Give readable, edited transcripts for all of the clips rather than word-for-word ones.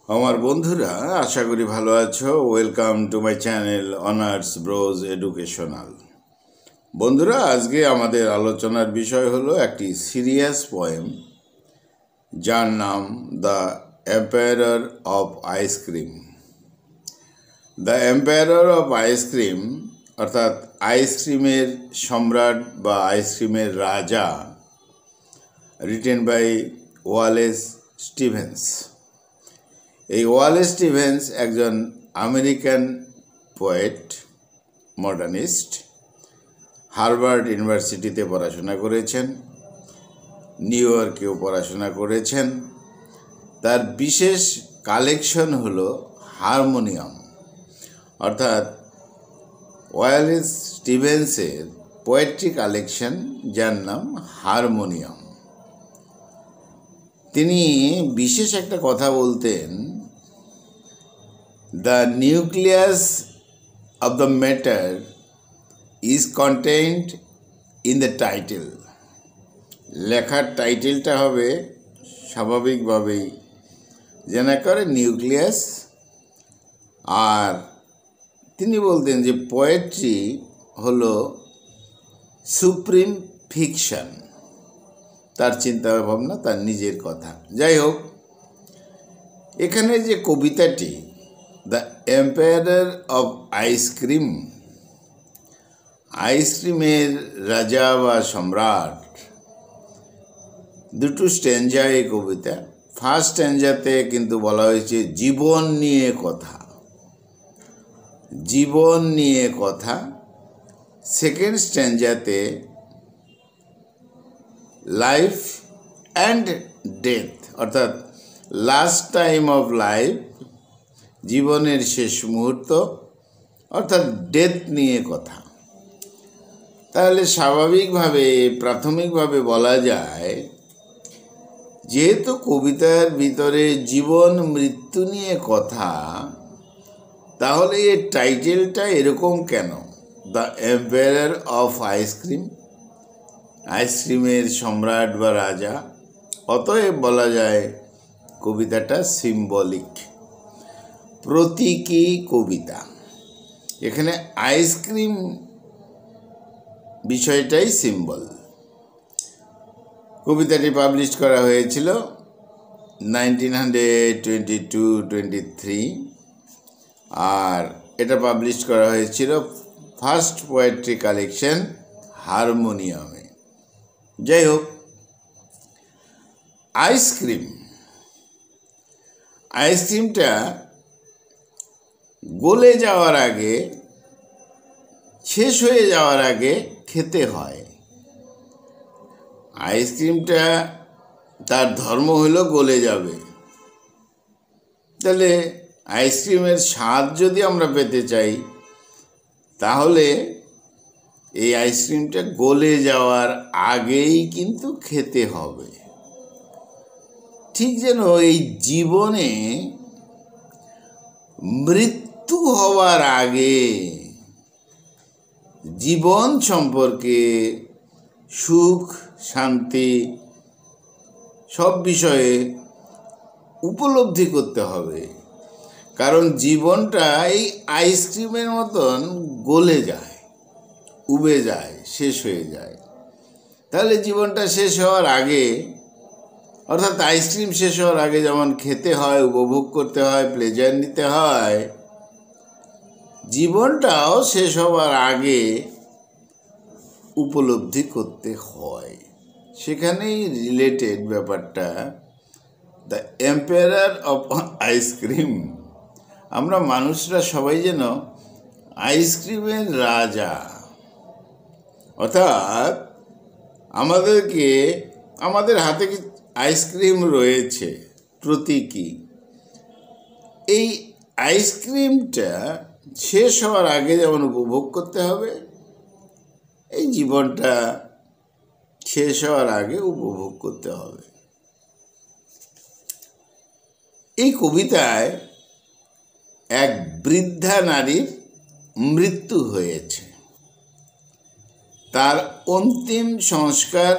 আমার বন্ধুরা, আশা করি ভালো আছো। Welcome to my channel honours Broz educational. বন্ধুরা, আজকে আমাদের আলোচনার বিষয় হলো একটি সিরিয়াস পোয়েম, যার নাম the empire of ice cream. The empire of ice cream অর্থাৎ আইসক্রিমের সম্রাট বা আইসক্রিমের রাজা, রিটেন বাই ওয়ালেস স্টিভেন্স। এই ওয়ালেস স্টিভেন্স একজন আমেরিকান পোয়েট, মডার্নিস্ট। হার্ভার্ড ইউনিভার্সিটিতে পড়াশোনা করেছেন, নিউ ইয়র্কেও পড়াশোনা করেছেন। তার বিশেষ কালেকশন হলো হারমোনিয়াম, অর্থাৎ ওয়ালেস স্টিভেন্সের পোয়েট্রি কালেকশন, যার নাম হারমোনিয়াম। তিনি বিশেষ একটা কথা বলতেন, the nucleus of the matter is contained in the title. লেখার টাইটেলটা হবে স্বাভাবিকভাবেই যেন করে নিউক্লিয়াস। আর তিনি বলতেন যে পোয়েট্রি হলো সুপ্রিম ফিকশন। তার চিন্তা ভাবনা, তার নিজের কথা। যাই হোক, এখানে যে কবিতাটি দ্য এম্পায়ার অফ আইসক্রিম, আইসক্রিমের রাজা বা সম্রাট, দুটো স্ট্যাঞ্জা এই কবিতা। ফার্স্ট স্ট্যাঞ্জাতে কিন্তু বলা হয়েছে জীবন নিয়ে কথা, জীবন নিয়ে কথা। সেকেন্ড স্ট্যাঞ্জাতে লাইফ অ্যান্ড ডেথ, অর্থাৎ লাস্ট টাইম অফ লাইফ, জীবনের শেষ মুহূর্ত, অর্থাৎ ডেথ নিয়ে কথা। তাহলে স্বাভাবিকভাবে প্রাথমিকভাবে বলা যায়, যেহেতু কবিতার ভিতরে জীবন মৃত্যু নিয়ে কথা, তাহলে এর টাইটেলটা এরকম কেন, দ্য এম্পায়ার অফ আইসক্রিম, আইসক্রিমের সম্রাট বা রাজা। অতএব বলা যায় কবিতাটা সিম্বলিক, প্রতীকী কবিতা। এখানে আইসক্রিম বিষয়টাই সিম্বল। কবিতাটি পাবলিশ করা হয়েছিল 1922-23, আর এটা পাবলিশ করা হয়েছিল ফার্স্ট পোয়েট্রি কালেকশন হারমোনিয়ামে। যাই হোক, আইসক্রিমটা গলে যাওয়ার আগে, শেষ হয়ে যাওয়ার আগে খেতে হয়। আইসক্রিমটা তার ধর্ম হলো গলে যাবে। তাহলে আইসক্রিমের স্বাদ যদি আমরা পেতে চাই, তাহলে এই আইসক্রিমটা গলে যাওয়ার আগেই কিন্তু খেতে হবে। ঠিক যেন এই জীবনে মৃত্যু হওয়ার আগে জীবন সম্পর্কে সুখ, শান্তি, সব বিষয়ে উপলব্ধি করতে হবে। কারণ জীবনটা এই আইসক্রিমের মতন গলে যায়, উবে যায়, শেষ হয়ে যায়। তাহলে জীবনটা শেষ হওয়ার আগে, অর্থাৎ আইসক্রিম শেষ হওয়ার আগে যেমন খেতে হয়, উপভোগ করতে হয়, প্লেজার নিতে হয়, জীবনটাও শেষ হওয়ার আগে উপলব্ধি করতে হয়। সেখানেই রিলেটেড ব্যাপারটা, দ্য এম্পায়ার অফ আইসক্রিম। আমরা মানুষরা সবাই যেন আইসক্রিমের রাজা, অর্থাৎ আমাদের হাতে আইসক্রিম রয়েছে, প্রতীকী। এই আইসক্রিমটা শেষ হওয়ার আগে যেমন উপভোগ করতে হবে, এই জীবনটা শেষ হওয়ার আগে উপভোগ করতে হবে। এই কবিতায় এক বৃদ্ধা নারীর মৃত্যু হয়েছে। তার অন্তিম সংস্কার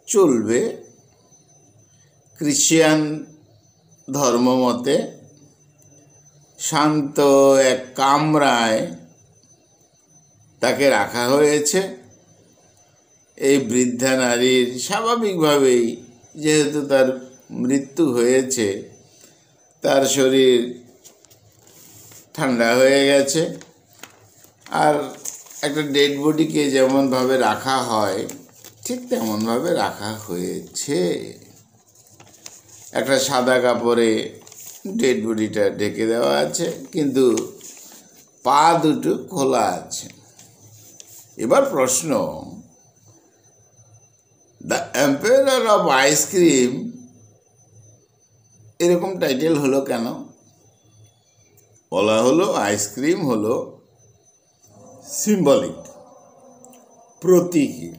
চলবে। ক্রিশ্চিয়ান ধর্মমতে শান্ত এক কামরায় তাকে রাখা হয়েছে। এই বৃদ্ধা নারীর স্বাভাবিকভাবেই, যেহেতু তার মৃত্যু হয়েছে, তার শরীর ঠান্ডা হয়ে গেছে। আর একটা ডেড বডিকে যেমনভাবে রাখা হয় ঠিক তেমনভাবে রাখা হয়েছে। একটা সাদা কাপড়ে ডেড বডিটা ঢেকে দেওয়া আছে, কিন্তু পা দুটো খোলা আছে। এবার প্রশ্ন, দ্য এম্পায়ার অফ আইসক্রিম এরকম টাইটেল হলো কেন? বলা হলো আইসক্রিম হলো সিম্বলিক, প্রতীকী।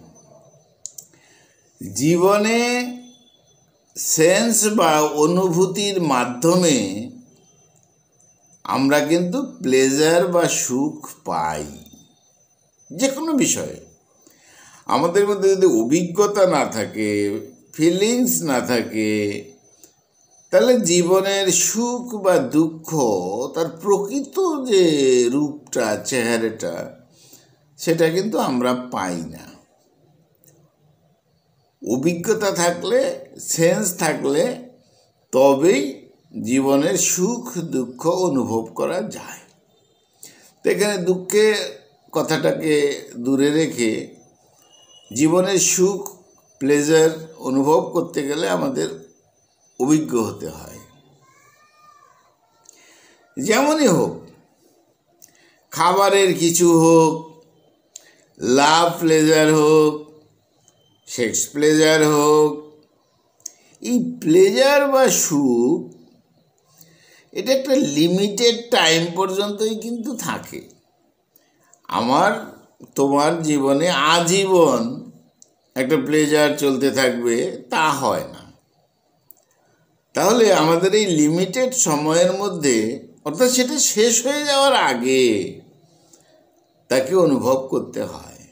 জীবনে সেন্স বা অনুভূতির মাধ্যমে আমরা কিন্তু প্লেজার বা সুখ পাই। যে কোনো বিষয়ে আমাদের মধ্যে যদি অভিজ্ঞতা না থাকে, ফিলিংস না থাকে, তাহলে জীবনের সুখ বা দুঃখ তার প্রকৃত যে রূপটা, চেহারাটা, সেটা কিন্তু আমরা পাই না। অভিজ্ঞতা থাকলে, সেন্স থাকলে তবেই জীবনের সুখ দুঃখ অনুভব করা যায়। তো এখানে দুঃখের কথাটাকে দূরে রেখে জীবনের সুখ, প্লেজার অনুভব করতে গেলে আমাদের অভিজ্ঞ হতে হয়। যেমনই হোক, খাবারের কিছু হোক, লাভ প্লেজার হোক, সেক্স প্লেজার হোক, এই প্লেজার বা সুখ এটা একটা লিমিটেড টাইম পর্যন্তই কিন্তু থাকে। আমার তোমার জীবনে আজীবন একটা প্লেজার চলতে থাকবে তা হয় না। তাহলে আমাদের এই লিমিটেড সময়ের মধ্যে, অর্থাৎ সেটা শেষ হয়ে যাওয়ার আগে তাকে অনুভব করতে হয়।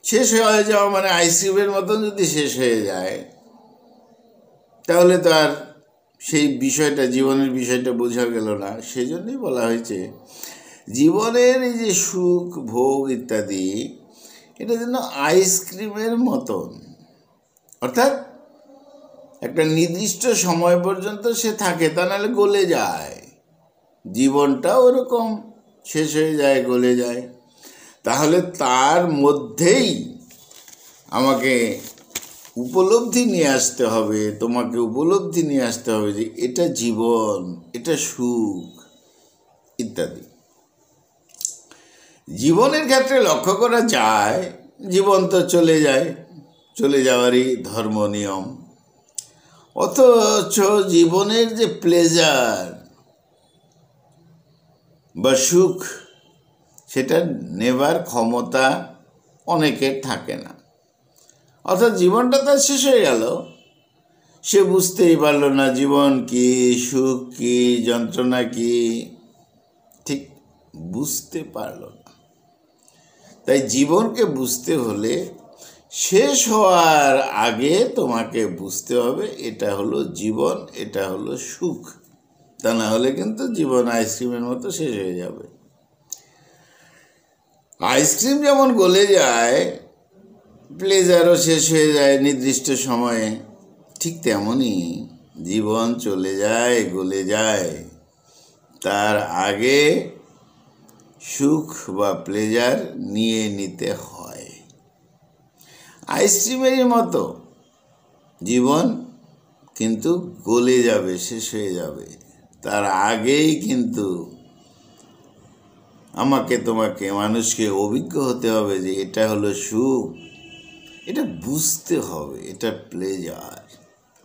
শেষ হয়ে যাওয়া মানে আইসক্রিমের মতন যদি শেষ হয়ে যায়, তাহলে তো আর সেই বিষয়টা, জীবনের বিষয়টা বোঝা গেল না। সেজন্যই বলা হয়েছে জীবনের এই যে সুখ ভোগ ইত্যাদি, এটা যেন আইসক্রিমের মতন, অর্থাৎ একটা নির্দিষ্ট সময় পর্যন্ত সে থাকে, তা নাহলে গলে যায়। জীবনটা ওরকম শেষ হয়ে যায়, গলে যায়। তাহলে তার মধ্যেই আমাকে উপলব্ধি নিয়ে আসতে হবে, তোমাকে উপলব্ধি নিয়ে আসতে হবে যে এটা জীবন, এটা সুখ ইত্যাদি। জীবনের ক্ষেত্রে লক্ষ্য করা যায়, জীবন তো চলে যায়, চলে যাওয়ারই ধর্ম নিয়ম। অথচ জীবনের যে প্লেজার বা সুখ, সেটা নেবার ক্ষমতা অনেকের থাকে না। অর্থাৎ জীবনটা তার শেষ হয়ে গেল, সে বুঝতেই পারল না জীবন কি, সুখ কি, যন্ত্রণা কি, ঠিক বুঝতে পারল না। তাই জীবনকে বুঝতে হলে শেষ হওয়ার আগে তোমাকে বুঝতে হবে এটা হলো জীবন, এটা হলো সুখ। তা না হলে কিন্তু জীবন আইসক্রিমের মতো শেষ হয়ে যাবে। আইসক্রিম যেমন গলে যায়, প্লেজারও শেষ হয়ে যায় নির্দিষ্ট সময়ে, ঠিক তেমনই জীবন চলে যায়, গলে যায়। তার আগে সুখ বা প্লেজার নিয়ে নিতে হয়। আইসক্রিমেরই মতো জীবন কিন্তু গলে যাবে, শেষ হয়ে যাবে। তার আগেই কিন্তু আমাকে, তোমাকে, মানুষকে অভিজ্ঞ হতে হবে যে এটা হলো সুখ, এটা বুঝতে হবে, এটা প্লেজার।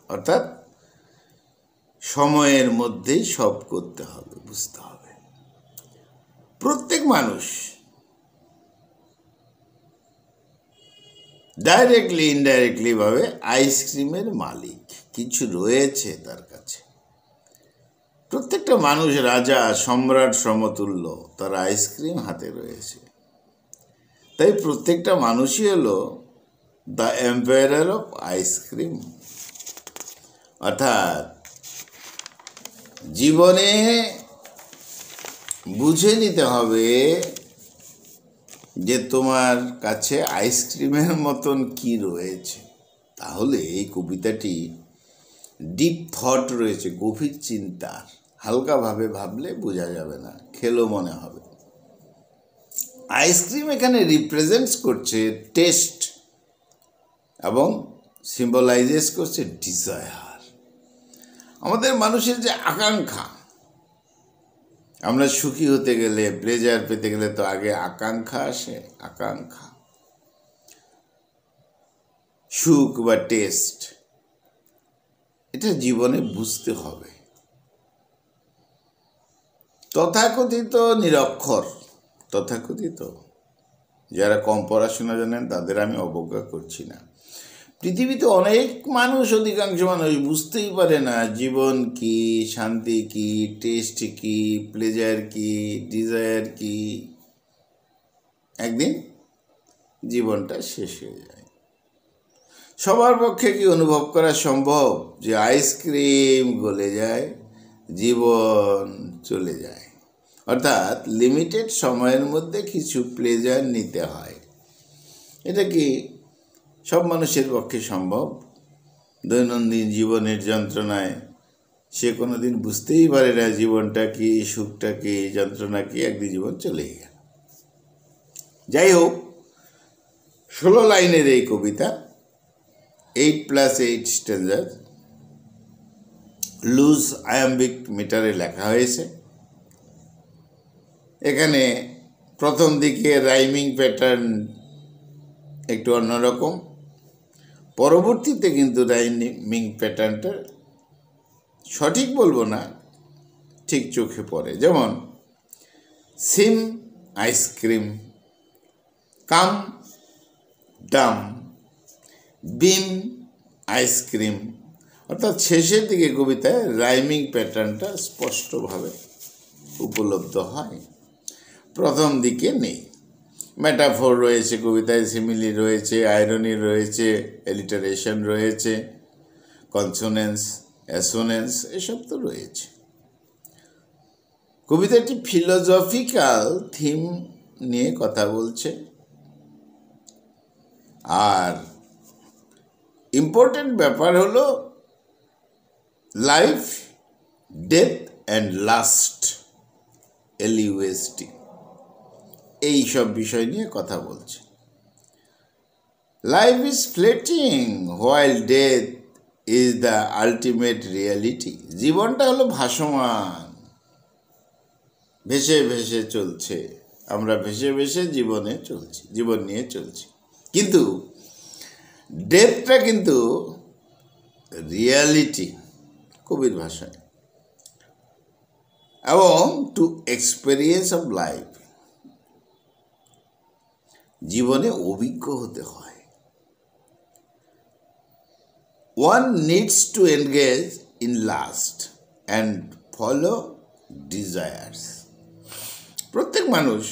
অর্থাৎ সময়ের মধ্যেই সব করতে হবে, বুঝতে হবে। প্রত্যেক মানুষ ডাইরেক্টলি ইনডাইরেক্টলি ভাবে আইসক্রিমের মালিক, কিছু রয়েছে তার কাছে। প্রত্যেকটা মানুষ রাজা, সম্রাট সমতুল্য, তার আইসক্রিম হাতে রয়েছে। তাই প্রত্যেকটা মানুষই হলো দ্য এম্পায়ার অফ আইসক্রিম। অর্থাৎ জীবনে বুঝে নিতে হবে যে তোমার কাছে আইসক্রিমের মতন কি রয়েছে। তাহলে এই কবিতাটি ডিপ থট রয়েছে, গভীর চিন্তার। হালকাভাবে ভাবলে বোঝা যাবে না, খেলো মনে হবে। আইসক্রিম এখানে রিপ্রেজেন্টস করছে টেস্ট এবং সিম্বলাইজেস করছে ডিজায়ার। আমাদের মানুষের যে আকাঙ্ক্ষা, আমরা সুখী হতে গেলে, প্লেজার পেতে গেলে তো আগে আকাঙ্ক্ষা আসে। আকাঙ্ক্ষা, সুখ বা টেস্ট, এটা জীবনে বুঝতে হবে। তথাকথিত নিরক্ষর, তথাকথিত যারা কম পড়াশোনা জানেন তাদের আমি অবজ্ঞা করছি না। পৃথিবীতে অনেক মানুষ, অধিকাংশ মানুষ বুঝতেই পারে না জীবন কি, শান্তি কি, টেস্ট কি, প্লেজার কি, ডিজায়ার কি। একদিন জীবনটা শেষ হয়ে যায়। সবার পক্ষে কি অনুভব করা সম্ভব যে আইসক্রিম গলে যায়, জীবন চলে যায়? অর্থাৎ লিমিটেড সময়ের মধ্যে কিছু প্লেজার নিতে হয়। এটা কি সব মানুষের পক্ষে সম্ভব? দৈনন্দিন জীবনের যন্ত্রণায় সে কোনো দিন বুঝতেই পারে না জীবনটা কি, সুখটা কি, যন্ত্রণা কি, একদিন জীবন চলেই গেল। যাই হোক, 16 লাইনের এই কবিতা, 8+8 স্ট্যান্জার, লুজ আয়াম্বিক মিটারে লেখা হয়েছে। এখানে প্রথম দিকে রাইমিং প্যাটার্ন একটু অন্যরকম, পরবর্তীতে কিন্তু রাইমিং প্যাটার্নটা সঠিক বলবো না, ঠিক চোখে পড়ে। যেমন সিম আইসক্রিম, কাম ডাম, বিম আইসক্রিম। অর্থাৎ শেষের দিকে কবিতায় রাইমিং প্যাটার্নটা স্পষ্টভাবে উপলব্ধ হয়, প্রথম দিকে নেই। মেটাফোর রয়েছে কবিতায়, সিমিলি রয়েছে, আইরনি রয়েছে, এলিটারেশন রয়েছে, কনসোনেন্স, অ্যাসোনেন্স, এসব তো রয়েছে। কবিতাটি ফিলোজফিক্যাল থিম নিয়ে কথা বলছে। আর ইম্পর্টেন্ট ব্যাপার হলো life, death and last, LUST, এই সব বিষয় নিয়ে কথা বলছে। Life is fleeting while death is the ultimate reality. জীবনটা হলো ভাসমান, ভেসে ভেসে চলছে। আমরা ভেসে ভেসে জীবনে চলছি, জীবন নিয়ে চলছি। কিন্তু ডেথটা কিন্তু রিয়ালিটি, কবির ভাষায়। এবং টু এক্সপেরিয়েন্স অফ লাইফ, জীবনে অভিজ্ঞ হতে হয়। One needs to engage in last and follow desires. প্রত্যেক মানুষ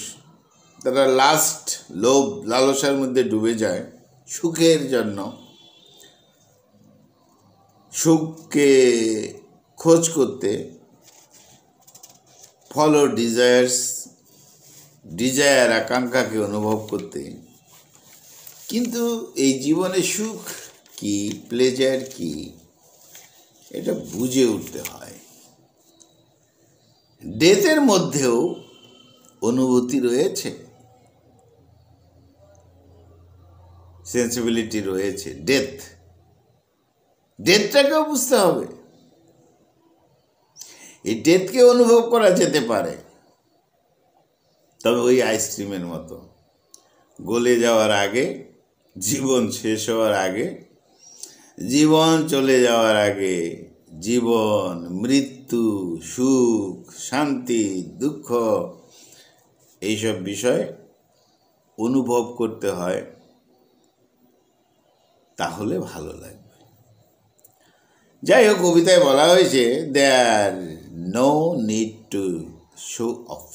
তারা লাস্ট, লোভ, লালসার মধ্যে ডুবে যায় সুখের জন্য। সুখকে খোঁজ করতে, ফলো ডিজায়ার্স, ডিজায়ার আকাঙ্ক্ষাকে অনুভব করতে। কিন্তু এই জীবনে সুখ কি, প্লেজার কি, এটা বুঝে উঠতে হয়। ডেথের মধ্যেও অনুভূতি রয়েছে, সেন্সিবিলিটি রয়েছে। ডেথটাকেও বুঝতে হবে। এই ডেথকে অনুভব করা যেতে পারে, তবে ওই আইসক্রিমের মতো গলে যাওয়ার আগে, জীবন শেষ হওয়ার আগে, জীবন চলে যাওয়ার আগে, জীবন, মৃত্যু, সুখ, শান্তি, দুঃখ, এইসব বিষয় অনুভব করতে হয়, তাহলে ভালো লাগবে। যাই হোক, কবিতায় বলা হয়েছে there no need to show off.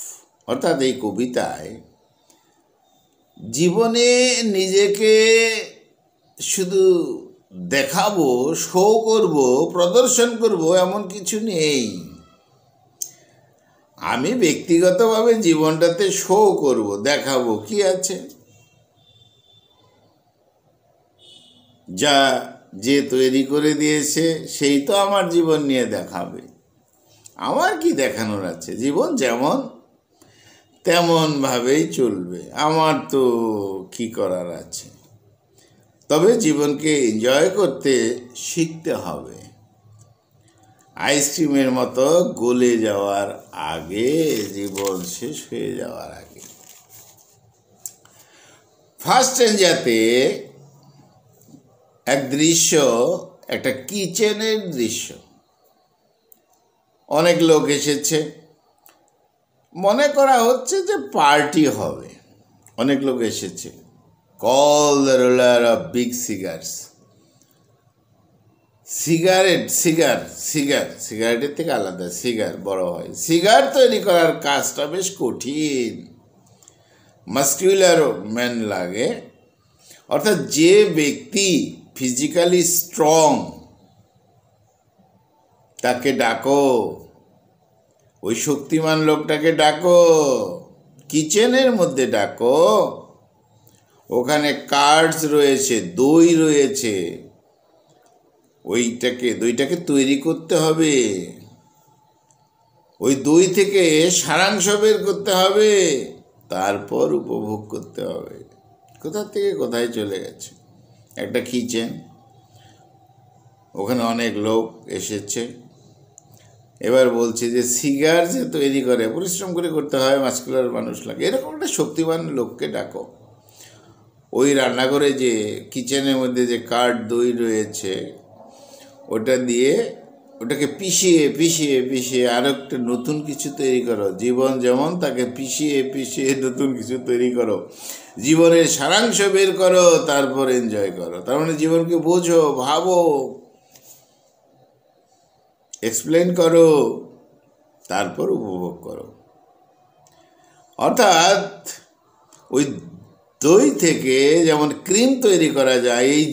অর্থাৎ এই কবিতায় জীবনে নিজেকে শুধু দেখাবো, শো করব, প্রদর্শন করব, এমন কিছু নেই। আমি ব্যক্তিগতভাবে জীবনটাতে শো করব, দেখাবো কি আছে, যা যে তৈরি করে দিয়েছে সেই তো আমার জীবন নিয়ে দেখাবে। আমার কি দেখানোর আছে? জীবন যেমন তেমনভাবেই চলবে, আমার তো কি করার আছে। তবে জীবনকে এনজয় করতে শিখতে হবে, আইসক্রিমের মতো গলে যাওয়ার আগে, জীবন শেষ হয়ে যাওয়ার আগে। ফার্স্ট স্ট্যাঞ্জাতে এক দৃশ্য, একটা কিচেনের দৃশ্য। অনেক লোক এসেছে, মনে করা হচ্ছে যে পার্টি হবে। অনেক লোক এসেছে। Call the roller of big cigars. সিগারেটের থেকে আলাদা, সিগার বড় হয়। সিগার তৈরি করার কাজটা বেশ কঠিন, মাস্কুলার ম্যান লাগে। অর্থাৎ যে ব্যক্তি ফিজিক্যালি স্ট্রং তাকে ডাকো, ওই শক্তিমান লোকটাকে ডাকো, কিচেনের মধ্যে ডাকো। ওখানে কার্ডস রয়েছে, দই রয়েছে, দইটাকে তৈরি করতে হবে। ওই দই থেকে সারাংশ বের করতে হবে, তারপর উপভোগ করতে হবে। কোথা থেকে কোথায় চলে গেছে। একটা কিচেন, ওখানে অনেক লোক এসেছে। এবার বলছে যে সিগার যে তৈরি করে, পরিশ্রম করে করতে হয়, মাস্কুলার মানুষ লাগে, এরকম একটা শক্তিমান লোককে ডাকো। ওই রান্নাঘরে যে কিচেনের মধ্যে যে কার্ড দই রয়েছে, ওটা দিয়ে ওটাকে পিষিয়ে পিষিয়ে পিষিয়ে আর একটা নতুন কিছু তৈরি করো। জীবন যেমন, তাকে পিষিয়ে পিষিয়ে নতুন কিছু তৈরি করো। জীবনের সারাংশ বের করো, তারপর এনজয় করো। তার মানে জীবনকে বোঝো, ভাবো, এক্সপ্লেন করো, তারপর উপভোগ করো। অর্থাৎ ওই দই থেকে যেমন ক্রিম তৈরি করা যায়, এই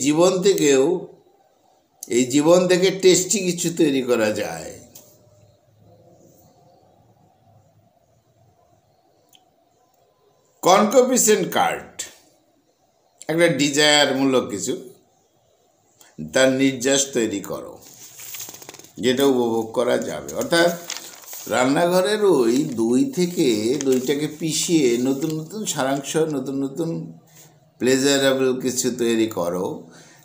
জীবন থেকে টেস্টি কিছু তৈরি করা যায়। কনকুপিসেন্ট কার্ড, একটা ডিজায়ারমূলক কিছু, তার নির্যাস তৈরি করো, যেটা উপভোগ করা যাবে। অর্থাৎ রান্নাঘরের ওই দই থেকে দইটাকে পিষিয়ে নতুন নতুন সারাংশ, নতুন নতুন প্লেজারেবল কিছু তৈরি করো।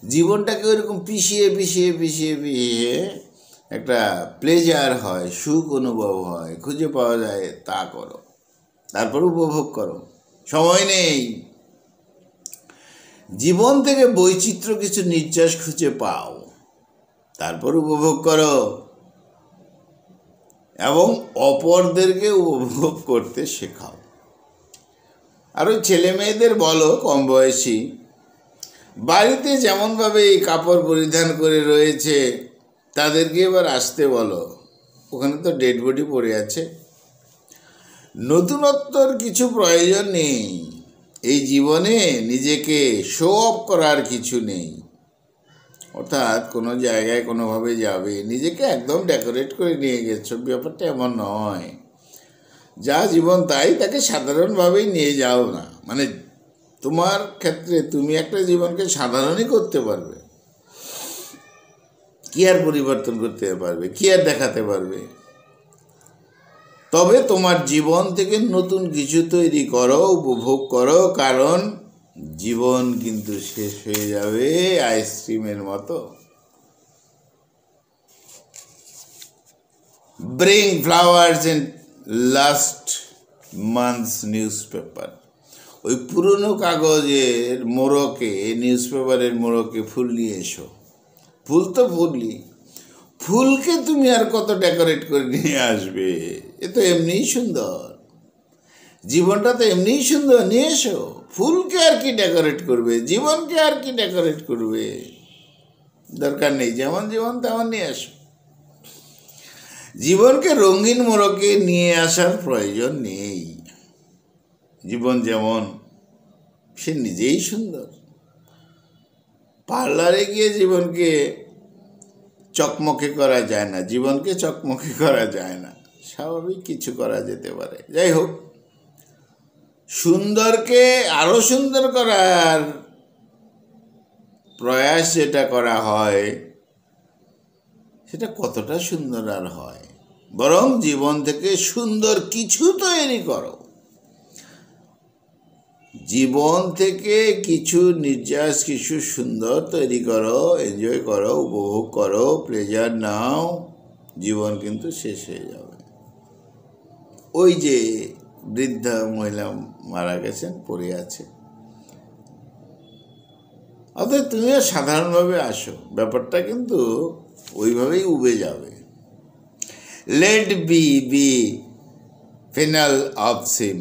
জীবনটাকে ওইরকম পিষিয়ে পিষিয়ে পিষিয়ে পিষিয়ে একটা প্লেজার হয়, সুখ অনুভব হয়, খুঁজে পাওয়া যায়, তা করো, তারপর উপভোগ করো। সময় নেই। জীবন থেকে বৈচিত্র্য কিছু নির্যাস খুঁজে পাও, তারপর উপভোগ করো, এবং অপরদেরকে উপভোগ করতে শেখাও। আর ওই ছেলে মেয়েদের বলো, কম বয়সী, বাড়িতে যেমনভাবে এই কাপড় পরিধান করে রয়েছে, তাদেরকে এবার আসতে বলো। ওখানে তো ডেড বডি পড়ে আছে। নতুনত্বর কিছু প্রয়োজন নেই। এই জীবনে নিজেকে শো অফ করার কিছু নেই। অর্থাৎ কোনো জায়গায় কোনোভাবে যাবে, নিজেকে একদম ডেকোরেট করে নিয়ে গেছো, ব্যাপারটা এমন নয়। যা জীবন তাই, তাকে সাধারণভাবেই নিয়ে যাও না। মানে তোমার ক্ষেত্রে তুমি একটা জীবনকে সাধারণই করতে পারবে, কি আর পরিবর্তন করতে পারবে, কি আর দেখাতে পারবে। তবে তোমার জীবন থেকে নতুন কিছু তৈরি করো, উপভোগ করো, কারণ জীবন কিন্তু শেষ হয়ে যাবে আইসক্রিমের মতো। Bring flowers in last months news paper. ওই পুরনো কাগজের মোড়কে, নিউজ পেপারের মোড়কে ফুল নিয়ে এসো। ফুল তো ফুলকে তুমি আর কত ডেকোরেট করে নিয়ে আসবে? এ তো এমনিই সুন্দর, জীবনটা তো এমনিই সুন্দর, নিয়ে এসো। ফুলকে আর কি ডেকোরেট করবে, জীবনকে আর কি ডেকোরেট করবে? দরকার নেই, যেমন জীবন তেমন নিয়ে আসো। জীবনকে রঙিন মোড়কে নিয়ে আসার প্রয়োজন নেই। জীবন যেমন, সে নিজেই সুন্দর। পার্লারে গিয়ে জীবনকে চকমকে করা যায় না, জীবনকে চকমকে করা যায় না। স্বাভাবিক কিছু করা যেতে পারে। যাই হোক, সুন্দরকে আরো সুন্দর করার প্রয়াস যেটা করা হয় সেটা কতটা সুন্দর আর হয়। বরং জীবন থেকে সুন্দর কিছু তৈরি করো, জীবন থেকে কিছু নির্যাস, কিছু সুন্দর তৈরি করো, এনজয় করো, উপভোগ করো, প্লেজার নাও। জীবন কিন্তু শেষ হয়ে যাবে। ওই যে বৃদ্ধা মহিলা মারা গেছেন, পড়ে আছে, অতএব তুমিও সাধারণভাবে আসো, ব্যাপারটা কিন্তু ওইভাবেই উবে যাবে। লেট বি ফিনাল অফ সিম।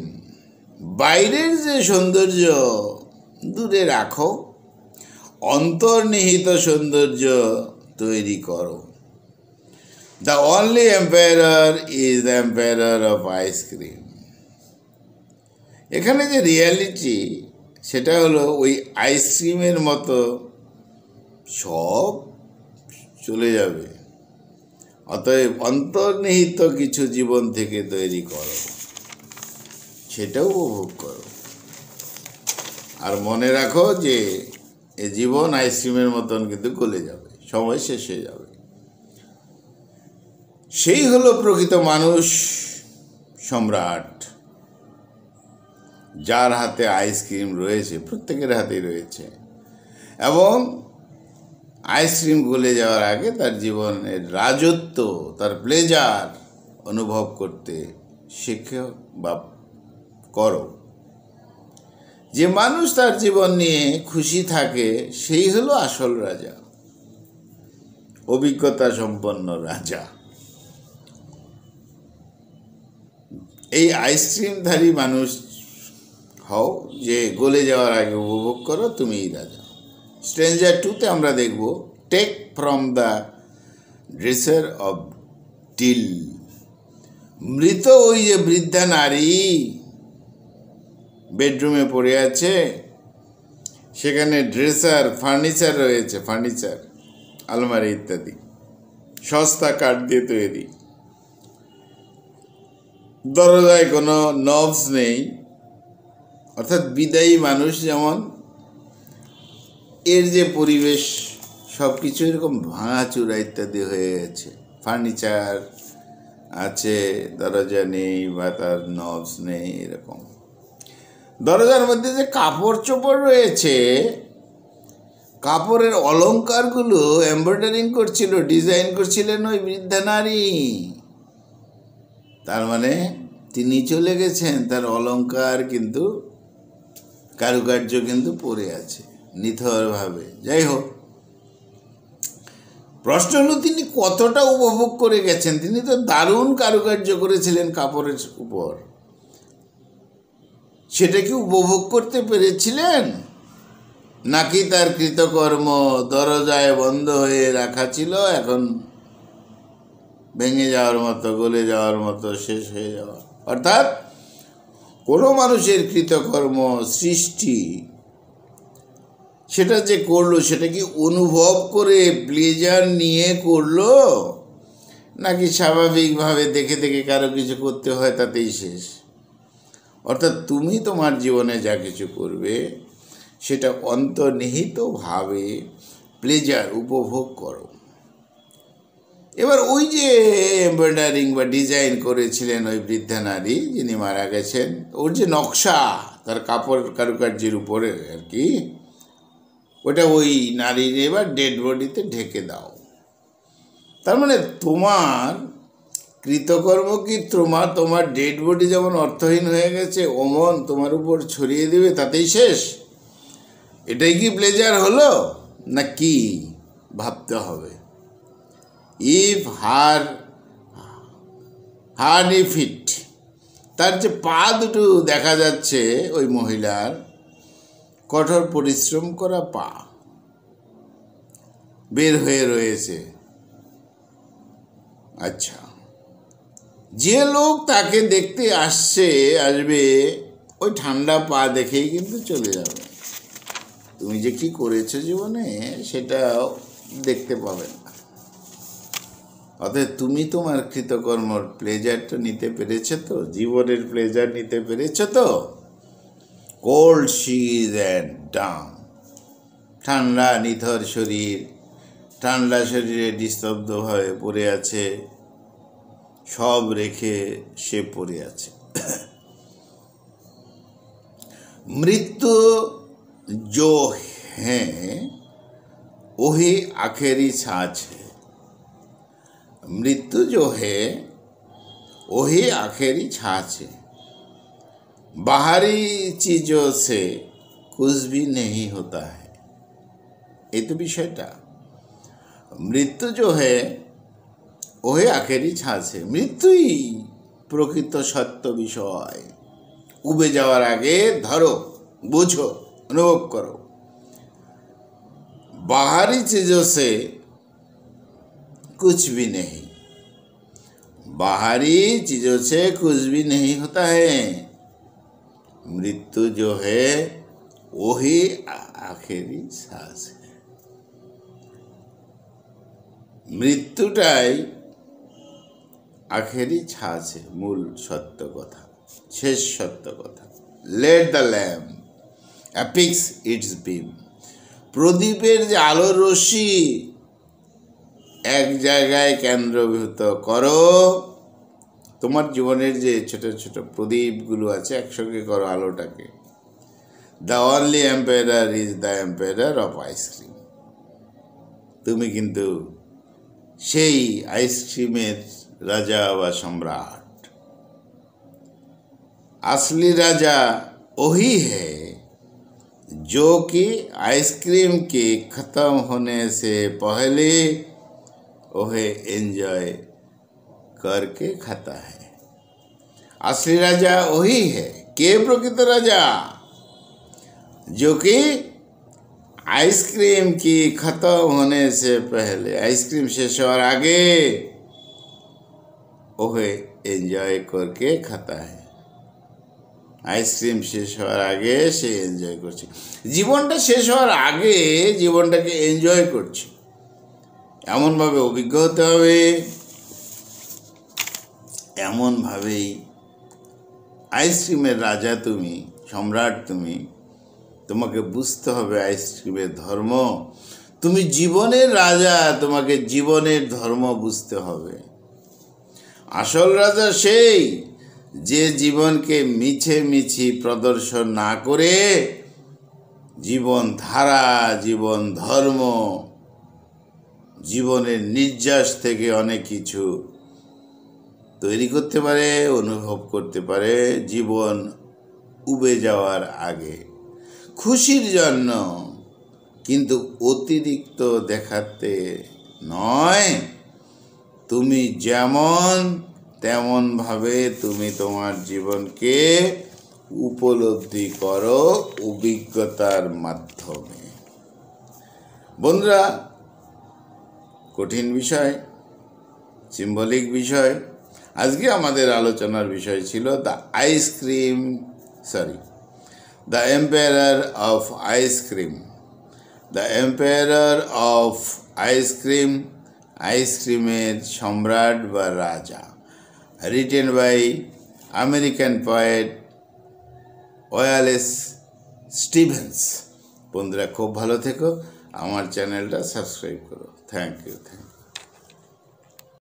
বাইরের যে সৌন্দর্য দূরে রাখো, অন্তর্নিহিত সৌন্দর্য তৈরি করো। The only emperor is the empire of ice cream. এখানে যে রিয়ালিটি সেটা হলো ওই আইসক্রিমের মতো সব চলে যাবে। অতএব অন্তর্নিহিত কিছু জীবন থেকে তৈরি করো, সেটাও উপভোগ করো। আর মনে রাখো যে এ জীবন আইসক্রিমের মতন কিন্তু গলে যাবে, সময় শেষ হয়ে যাবে। সেই হলো প্রকৃত মানুষ সম্রাট, যার হাতে আইসক্রিম রয়েছে, প্রত্যেকের হাতেই রয়েছে, এবং আইসক্রিম গলে যাওয়ার আগে তার জীবনের রাজত্ব, তার প্লেজার অনুভব করতে শেখো বা করো। যে মানুষ তার জীবন নিয়ে খুশি থাকে সেই হলো আসল রাজা, অভিজ্ঞতা সম্পন্ন রাজা। এই আইসক্রিমধারী মানুষ হও যে গলে যাওয়ার আগে উপভোগ করো, তুমিই রাজা। স্ট্রেঞ্জার 2-তে আমরা দেখব take from the dresser of deal. মৃত ওই যে বৃদ্ধা নারী বেডরুমে পড়ে আছে, সেখানে ড্রেসার, ফার্নিচার রয়েছে, ফার্নিচার, আলমারি ইত্যাদি, সস্তা কাঠ দিয়ে তৈরি। দরজায় কোনো নবস নেই, অর্থাৎ বিদায়ী মানুষ যেমন, এর যে পরিবেশ সব কিছু এরকম ভাঙাচুরা ইত্যাদি হয়ে গেছে। ফার্নিচার আছে, দরজা নেই বা তার নবস নেই, এরকম। দরজার মধ্যে যে কাপড় চোপড় রয়েছে, কাপড়ের অলংকারগুলো এমব্রয়ডারিং করছিল, ডিজাইন করছিলেন ওই বৃদ্ধা নারী। তার মানে তিনি চলে গেছেন, তার অলংকার কিন্তু, কারুকার্য কিন্তু পড়ে আছে নিথরভাবে। যাই হোক, প্রশ্ন হলো তিনি কতটা উপভোগ করে গেছেন। তিনি তো দারুণ কারুকার্য করেছিলেন কাপড়ের উপর, সেটা কি উপভোগ করতে পেরেছিলেন, নাকি তার কৃতকর্ম দরজায় বন্ধ হয়ে রাখা ছিল, এখন ভেঙে যাওয়ার মতো, গলে যাওয়ার মতো, শেষ হয়ে যাওয়া। অর্থাৎ কোনো মানুষের কৃতকর্ম, সৃষ্টি, সেটা যে করলো সেটা কি অনুভব করে প্লেজার নিয়ে করলো, নাকি স্বাভাবিকভাবে দেখে দেখে কারো কিছু করতে হয় তাতেই শেষ। অর্থাৎ তুমি তোমার জীবনে যা কিছু করবে সেটা অন্তর্নিহিতভাবে প্লেজার উপভোগ করো। এবার ওই যে এমব্রয়ডারিং বা ডিজাইন করেছিলেন ওই বৃদ্ধা নারী যিনি মারা গেছেন, ওর যে নকশা তার কাপড় কারুকার্যের উপরে আর কি, ওটা ওই নারীর এবার ডেড বডিতে ঢেকে দাও। তার মানে তোমার কৃতকর্ম কি তোমার ডেড বডি যেমন অর্থহীন হয়ে গেছে, অমন তোমার উপর ছড়িয়ে দেবে, তাতেই শেষ। এটাই কি প্লেজার হলো, না কি ভাবতে হবে। ইফ ইফ তার যে পা দুটো দেখা যাচ্ছে ওই মহিলার, কঠোর পরিশ্রম করা পা বের হয়ে রয়েছে। আচ্ছা, যে লোক তাকে দেখতে আসবে ওই ঠান্ডা পা দেখেই কিন্তু চলে যাবে। তুমি যে কি করেছো জীবনে সেটাও দেখতে পাবে না। অতএব তুমি তোমার কৃতকর্মর প্লেজারটা নিতে পেরেছো তো, জীবনের প্লেজার নিতে পেরেছো তো। কোল্ড শিজ অ্যান্ড ডাম, ঠান্ডা নিথর শরীর, ঠান্ডা শরীরে নিস্তব্ধভাবে পড়ে আছে, সব রেখে সে পড়ে আছে। मृत्यु जो है वही आखिरी सांस है। मृत्यु जो है वही आखिरी सांस है। बाहरी चीज़ों से कुछ भी नहीं होता है। ये तो विषयटा, मृत्यु जो है वही आखिरी सांस है। मृत्युई प्रकृत सत्य विषय। उबे जावार आगे धरो, बुझो, अनुभव करो। बाहरी चीजों से कुछ भी नहीं, बाहरी चीजों से कुछ भी नहीं होता है। मृत्यु जो है वही आखिरी सांस है। मृत्युटाई आखिरी सांस है, मूल सत्य कथा, शेष सत्य कथा। Let the lamp affix its beam. प्रदीपेर जे आलोर रश्मि एक জায়গায় কেন্দ্রীভূত করো। তোমার জীবনের যে ছোট ছোট প্রদীপগুলো আছে একসঙ্গে করো আলোটাকে। The only emperor is the empire of ice cream. তুমি কিন্তু সেই আইসক্রিমের রাজা বা সম্রাট। असली राजा वही है जो कि आइसक्रीम के ख़त्म होने से पहले वह एंजॉय करके खाता है। असली राजा वही है, के प्रकृत राजा, जो कि आइसक्रीम की ख़त्म होने से पहले, आइसक्रीम शेष होने आगे वह एंजॉय करके खाता है। आइसक्रीम शेष होवार आगे से एनजय करছে, জীবনটা শেষ হওয়ার আগে জীবনটাকে এনজয় করছে। এমনভাবে অভিজ্ঞ হতে হবে, এমনভাবেই আইসক্রিমের রাজা তুমি, সম্রাট তুমি। তোমাকে বুঝতে হবে আইসক্রিমের ধর্ম। তুমি জীবনের রাজা, তোমাকে জীবনের ধর্ম বুঝতে হবে। আসল রাজা সেই যে জীবনকে মিছে মিছি প্রদর্শন না করে জীবন ধারা, জীবন ধর্ম, জীবনের নির্যাস থেকে অনেক কিছু তৈরি করতে পারে, অনুভব করতে পারে। জীবন উবে যাওয়ার আগে খুশির জন্য, কিন্তু অতিরিক্ত দেখাতে নয়। তুমি যেমন তেমনভাবে তুমি তোমার জীবনকে উপলব্ধি করো অভিজ্ঞতার মাধ্যমে। বন্ধুরা, কঠিন বিষয়, সিম্বলিক বিষয়। আজকে আমাদের আলোচনার বিষয় ছিল the empire of ice cream. The empire of ice cream, আইসক্রিমের সম্রাট বা রাজা। written by American poet Wallace Stevens. বন্ধুরা খুব ভালো থেকো, আমার চ্যানেলটা সাবস্ক্রাইব করো। Thank you.